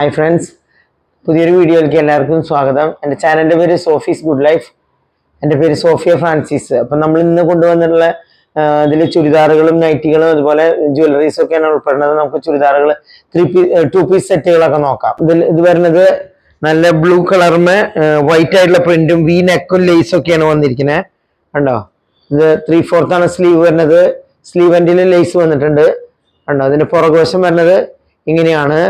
Hi friends, പുതിയൊരു വീഡിയോയിലേക്ക് എല്ലാവർക്കും സ്വാഗതം. എൻ്റെ ചാനലിൻ്റെ പേര് സോഫീസ് ഗുഡ് ലൈഫ്. എൻ്റെ പേര് സോഫിയ ഫ്രാൻസിസ്. അപ്പം നമ്മൾ ഇന്ന് കൊണ്ടുവന്നിട്ടുള്ള ഇതിൽ ചുരിദാറുകളും നൈറ്റികളും അതുപോലെ ജ്വല്ലറീസും ഒക്കെയാണ് ഉൾപ്പെടുന്നത്. നമുക്ക് ചുരിദാറുകൾ 2 പീസ് സെറ്റുകളൊക്കെ നോക്കാം. ഇത് വരുന്നത് നല്ല ബ്ലൂ കളറുമേ വൈറ്റ് ആയിട്ടുള്ള പ്രിന്റും വി നെക്കും ലേസും ഒക്കെയാണ് വന്നിരിക്കുന്നത്. കണ്ടോ, ഇത് 3/4 ആണ് സ്ലീവ് വരുന്നത്. സ്ലീവ് എൻഡിൽ ലേസ് വന്നിട്ടുണ്ട്. കണ്ടോ, അതിൻ്റെ പുറകുവശം വരുന്നത് ഇങ്ങനെയാണ്.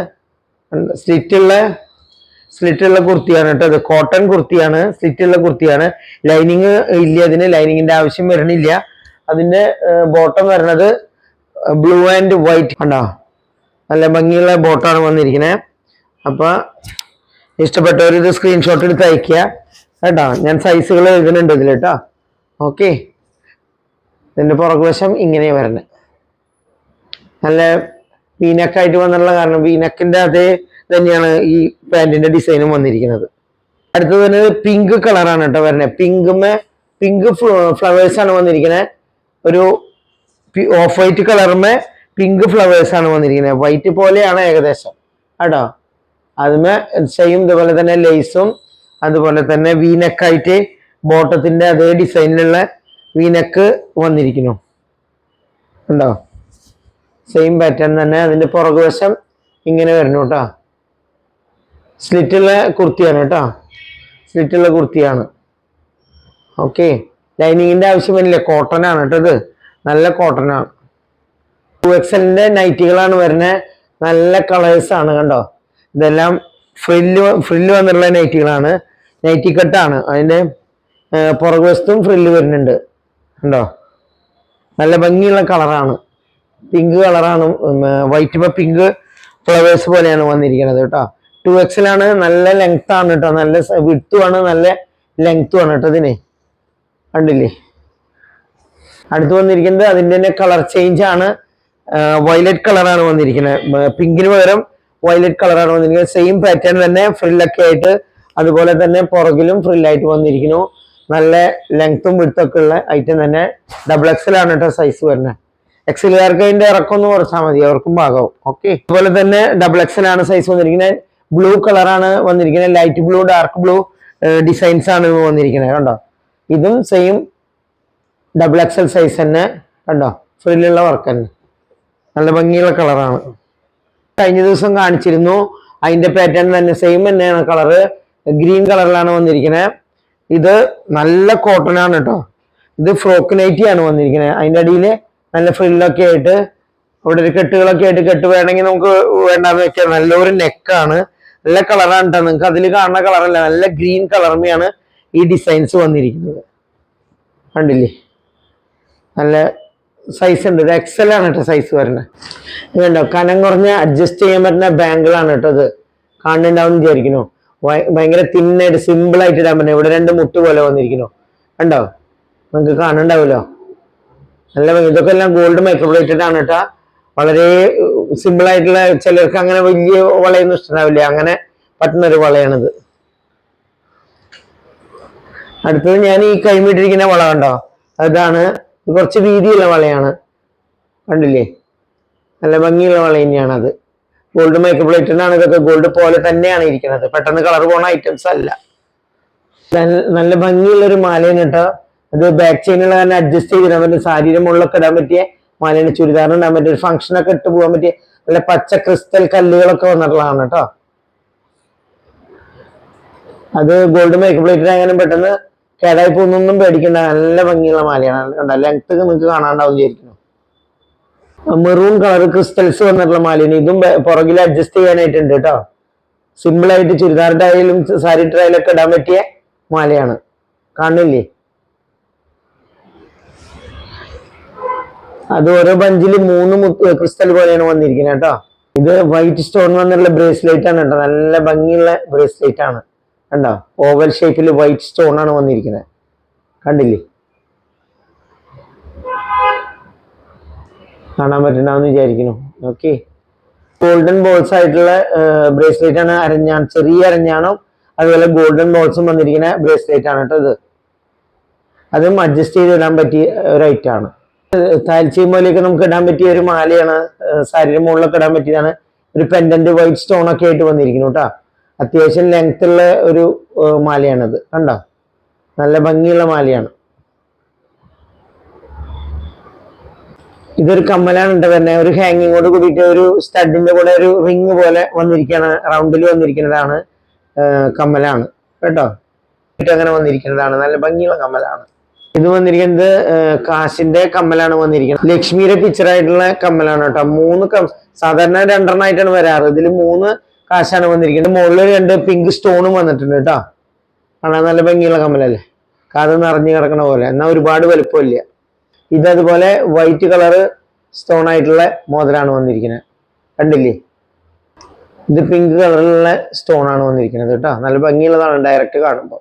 സ്ലിറ്റുള്ള കുർത്തിയാണ് കേട്ടോ. അത് കോട്ടൺ കുർത്തിയാണ്, സ്ലിറ്റുള്ള കുർത്തിയാണ്. ലൈനിങ് ഇല്ല, അതിന് ലൈനിങ്ങിന്റെ ആവശ്യം വരണില്ല. അതിന്റെ ബോട്ടം വരുന്നത് ബ്ലൂ ആൻഡ് വൈറ്റ്. കണ്ടോ, നല്ല ഭംഗിയുള്ള ബോട്ടാണ് വന്നിരിക്കുന്നത്. അപ്പൊ ഇഷ്ടപ്പെട്ടവർ ഇത് സ്ക്രീൻഷോട്ട് എടുത്ത് അയക്കുക കേട്ടോ. ഞാൻ സൈസുകൾ എഴുതുന്നുണ്ട് ഇതിൽ കേട്ടോ. ഓക്കെ, ഇതിന്റെ പുറകുവശം ഇങ്ങനെ വരണേ. നല്ല വീനക്കായിട്ട് വന്നിട്ടുള്ള കാരണം വീനക്കിന്റെ അതേ തന്നെയാണ് ഈ പാന്റിന്റെ ഡിസൈനും വന്നിരിക്കുന്നത്. അടുത്തത് തന്നെ പിങ്ക് കളറാണ് കേട്ടോ വരുന്നത്. പിങ്ക് ഫ്ലവേഴ്സ് ആണ് വന്നിരിക്കുന്നത്. ഒരു ഓഫ് വൈറ്റ് കളറുമേ പിങ്ക് ഫ്ലവേഴ്സ് ആണ് വന്നിരിക്കുന്നത്. വൈറ്റ് പോലെയാണ് ഏകദേശം കേട്ടോ. അതുമേ സെയിം ഇതുപോലെ തന്നെ ലേസും അതുപോലെ തന്നെ വീനക്കായിട്ട് ബോട്ടത്തിന്റെ അതേ ഡിസൈനിലുള്ള വീനക്ക് വന്നിരിക്കുന്നു. ഉണ്ടോ, സെയിം പാറ്റേൺ തന്നെ. അതിന്റെ പുറകുവശം ഇങ്ങനെ വരുന്നു കേട്ടോ. സ്ലിറ്റുള്ള കുർത്തിയാണ് കേട്ടോ, സ്ലിറ്റുള്ള കുർത്തിയാണ്. ഓക്കെ, ലൈനിങ്ങിന്റെ ആവശ്യമില്ല, കോട്ടൺ ആണ് കേട്ടോ. ഇത് നല്ല കോട്ടൺ ആണ്. 2XL നൈറ്റികളാണ് വരുന്നത്. നല്ല കളേഴ്സ് ആണ് കണ്ടോ. ഇതെല്ലാം ഫ്രില്ല് വന്നിട്ടുള്ള നൈറ്റികളാണ്. നൈറ്റി കട്ടാണ്. അതിന്റെ പുറകുവശത്തും ഫ്രില്ല് വരുന്നുണ്ട് കണ്ടോ. നല്ല ഭംഗിയുള്ള കളറാണ്, പിങ്ക് കളറാണ്. വൈറ്റ് പിങ്ക് ഫ്ലവേഴ്സ് പോലെയാണ് വന്നിരിക്കുന്നത് കേട്ടോ. 2XL ആണ്. നല്ല ലെങ്ത് ആണ് കേട്ടോ, നല്ല വിഡ്ത്തുമാണ്, നല്ല ലെങ്ത്തും ആണ് കേട്ടോ ഇതിന്. കണ്ടില്ലേ. അടുത്ത് വന്നിരിക്കുന്നത് അതിൻ്റെ തന്നെ കളർ ചേഞ്ച് ആണ്. വയലറ്റ് കളറാണ് വന്നിരിക്കുന്നത്. പിങ്കിന് പകരം വയലറ്റ് കളറാണ് വന്നിരിക്കുന്നത്. സെയിം പാറ്റേൺ തന്നെ ഫ്രില്ലൊക്കെ ആയിട്ട്, അതുപോലെ തന്നെ പുറകിലും ഫ്രില്ലായിട്ട് വന്നിരിക്കുന്നു. നല്ല ലെങ്ത്തും വിഡ്ത്തൊക്കെ ഉള്ള ഐറ്റം തന്നെ. XXL ആണ് കേട്ടോ സൈസ് വരുന്നത്. XLകാർക്ക് അതിന്റെ ഇറക്കൊന്ന് കുറച്ചാൽ മതി, അവർക്കും പാകാവും. ഓക്കെ, അതുപോലെ തന്നെ XXL ആണ് സൈസ് വന്നിരിക്കുന്നത്. ബ്ലൂ കളറാണ് വന്നിരിക്കുന്നത്. Light blue, dark blue designs ആണ് വന്നിരിക്കുന്നത് കണ്ടോ. ഇതും സെയിം XXL സൈസ് തന്നെ കണ്ടോ. ഫ്രില്ലുള്ള വർക്ക് തന്നെ, നല്ല ഭംഗിയുള്ള കളറാണ്. കഴിഞ്ഞ ദിവസം കാണിച്ചിരുന്നു, അതിന്റെ പാറ്റേൺ തന്നെ സെയിം തന്നെയാണ്. കളറ് ഗ്രീൻ കളറിലാണ് വന്നിരിക്കുന്നത്. ഇത് നല്ല കോട്ടൺ ആണ് കേട്ടോ. ഇത് ഫ്രോക്ക് നൈറ്റി ആണ് വന്നിരിക്കുന്നത്. അതിന്റെ അടിയിൽ നല്ല ഫ്രില്ലൊക്കെ ആയിട്ട് അവിടെ ഒരു കെട്ടുകളൊക്കെ ആയിട്ട്, കെട്ട് വേണമെങ്കിൽ നമുക്ക് വേണ്ടാന്ന് വെക്കാം. നല്ലൊരു നെക്കാണ്, നല്ല കളറാണ് കേട്ടോ. നിങ്ങൾക്ക് അതിൽ കാണുന്ന കളറല്ല, നല്ല ഗ്രീൻ കളറിനെയാണ് ഈ ഡിസൈൻസ് വന്നിരിക്കുന്നത്. കണ്ടില്ലേ, നല്ല സൈസ് ഉണ്ട്. ഇത് XL ആണ് കേട്ടോ സൈസ് വരുന്നത്. ഇതുണ്ടോ, കനം കുറഞ്ഞ അഡ്ജസ്റ്റ് ചെയ്യാൻ പറ്റുന്ന ബാങ്കിളാണ് കേട്ടോ. ഇത് കാണുന്നുണ്ടാവും വിചാരിക്കുന്നു. ഭയങ്കര തിന്നായിട്ട് സിമ്പിൾ ആയിട്ട് ഇടാൻ പറ്റും. ഇവിടെ 2 മുട്ട് പോലെ വന്നിരിക്കുന്നു കണ്ടോ, നിങ്ങൾക്ക് കാണുന്നുണ്ടാവുമല്ലോ. നല്ല ഇതൊക്കെ എല്ലാം ഗോൾഡ് മൈക്രോപ്ലേറ്റഡ് ആണ് കേട്ടോ. വളരെ സിമ്പിൾ ആയിട്ടുള്ള, ചിലർക്ക് അങ്ങനെ വലിയ വളയൊന്നും ഇഷ്ടമാവില്ല, അങ്ങനെ പറ്റുന്നൊരു വളയാണിത്. അടുത്തത് ഞാൻ ഈ കൈമിട്ടിരിക്കുന്ന വള കണ്ടോ, അതാണ്. കുറച്ച് വീതിയുള്ള വളയാണ്, കണ്ടില്ലേ. നല്ല ഭംഗിയുള്ള വള തന്നെയാണ് അത്. ഗോൾഡ് മൈക്രോപ്ലേറ്റഡ് ആണ്. ഇതൊക്കെ ഗോൾഡ് പോലെ തന്നെയാണ് ഇരിക്കുന്നത്, പെട്ടെന്ന് കളർ പോണ ഐറ്റംസ് അല്ല. നല്ല ഭംഗിയുള്ളൊരു മാലയാണ് കേട്ടോ. അത് ബാക്ക് ചെയിനുള്ള തന്നെ അഡ്ജസ്റ്റ് ചെയ്തിടാൻ പറ്റും. സാരിയുടെ മുകളിലൊക്കെ ഇടാൻ പറ്റിയ മാലയാണ്. ചുരിദാറിന് ഇടാൻ പറ്റിയ, ഒരു ഫംഗ്ഷനൊക്കെ ഇട്ട് പോകാൻ പറ്റിയ നല്ല പച്ച ക്രിസ്റ്റൽ കല്ലുകളൊക്കെ വന്നിട്ടുള്ളതാണ് കേട്ടോ. അത് ഗോൾഡ് മൈക്രോപ്ലേറ്റഡ് ആയാലും പെട്ടെന്ന് കേടായി പോകുന്നൊന്നും പേടിക്കണ്ട. നല്ല ഭംഗിയുള്ള മാലയാണ്. ലെങ്ത് നിങ്ങൾക്ക് കാണാണ്ടാവും വിചാരിക്കുന്നു. മെറൂൺ കളർ ക്രിസ്റ്റൽസ് വന്നിട്ടുള്ള മാലയാണ്. ഇതും പുറകിൽ അഡ്ജസ്റ്റ് ചെയ്യാനായിട്ടുണ്ട് കേട്ടോ. സിമ്പിൾ ആയിട്ട് ചുരിദാറിന്റെ ആയാലും സാരി ട്രയലൊക്കെ ഇടാൻ പറ്റിയ മാലയാണ്. കാണില്ലേ, അത് ഓരോ ബഞ്ചിൽ 3 ക്രിസ്റ്റൽ പോലെയാണ് വന്നിരിക്കുന്നത് കേട്ടോ. ഇത് വൈറ്റ് സ്റ്റോൺ വന്നിട്ടുള്ള ബ്രേസ്ലെറ്റ് ആണ് കേട്ടോ. നല്ല ഭംഗിയുള്ള ബ്രേസ്ലെറ്റ് ആണ് കണ്ടോ. ഓവൽ ഷേപ്പിൽ വൈറ്റ് സ്റ്റോൺ ആണ് വന്നിരിക്കുന്നത്, കണ്ടില്ലേ. കാണാൻ പറ്റുന്നാന്ന് വിചാരിക്കുന്നു. ഓക്കെ, ഗോൾഡൻ ബോൾസ് ആയിട്ടുള്ള ബ്രേസ്ലെറ്റ് ആണ്. ചെറിയ അരഞ്ഞാണും അതുപോലെ ഗോൾഡൻ ബോൾസും വന്നിരിക്കുന്ന ബ്രേസ്ലെറ്റ് ആണ് കേട്ടോ ഇത്. അതും അഡ്ജസ്റ്റ് ചെയ്ത് ഇടാൻ പറ്റിയ ഒരു ഐറ്റമാണ്. താൽച്ചയും പോലെയൊക്കെ നമുക്ക് ഇടാൻ പറ്റിയ ഒരു മാലയാണ്. സാരിയുടെ മുകളിലൊക്കെ ഇടാൻ പറ്റിയതാണ്. ഒരു പെൻഡന്റ് വൈറ്റ് സ്റ്റോൺ ഒക്കെ ആയിട്ട് വന്നിരിക്കുന്നു കേട്ടോ. അത്യാവശ്യം ലെങ്ത് ഉള്ള ഒരു മാലയാണിത്, കണ്ടോ? നല്ല ഭംഗിയുള്ള മാലയാണ്. ഇതൊരു കമ്മലാണ് ഉണ്ട് തന്നെ, ഒരു ഹാങ്ങിങ്ങോട് കൂടിയിട്ട് ഒരു സ്റ്റഡിന്റെ കൂടെ ഒരു റിങ് പോലെ വന്നിരിക്കുകയാണ്, റൗണ്ടിൽ വന്നിരിക്കുന്നതാണ്. കമ്മലാണ് കേട്ടോ, അങ്ങനെ വന്നിരിക്കുന്നതാണ്, നല്ല ഭംഗിയുള്ള കമ്മലാണ്. ഇത് വന്നിരിക്കുന്നത് കാശിന്റെ കമ്മലാണ് വന്നിരിക്കുന്നത്. ലക്ഷ്മിയുടെ പിക്ചർ ആയിട്ടുള്ള കമ്മലാണ് കേട്ടോ. സാധാരണ 2 ആയിട്ടാണ് വരാറ്, ഇതിൽ 3 കാശാണ് വന്നിരിക്കുന്നത്. മുകളിൽ 2 പിങ്ക് സ്റ്റോണും വന്നിട്ടുണ്ട് കേട്ടോ. കാണാൻ നല്ല ഭംഗിയുള്ള കമ്മലല്ലേ, കാത് നിറഞ്ഞു കിടക്കണ പോലെ, എന്നാൽ ഒരുപാട് വലുപ്പമില്ല. ഇതതുപോലെ വൈറ്റ് കളറ് സ്റ്റോൺ ആയിട്ടുള്ള മോതിരാണ് വന്നിരിക്കുന്നത്, കണ്ടില്ലേ? ഇത് പിങ്ക് കളറിലുള്ള സ്റ്റോൺ ആണ് വന്നിരിക്കുന്നത് കേട്ടോ. നല്ല ഭംഗിയുള്ളതാണ് ഡയറക്റ്റ് കാണുമ്പോൾ.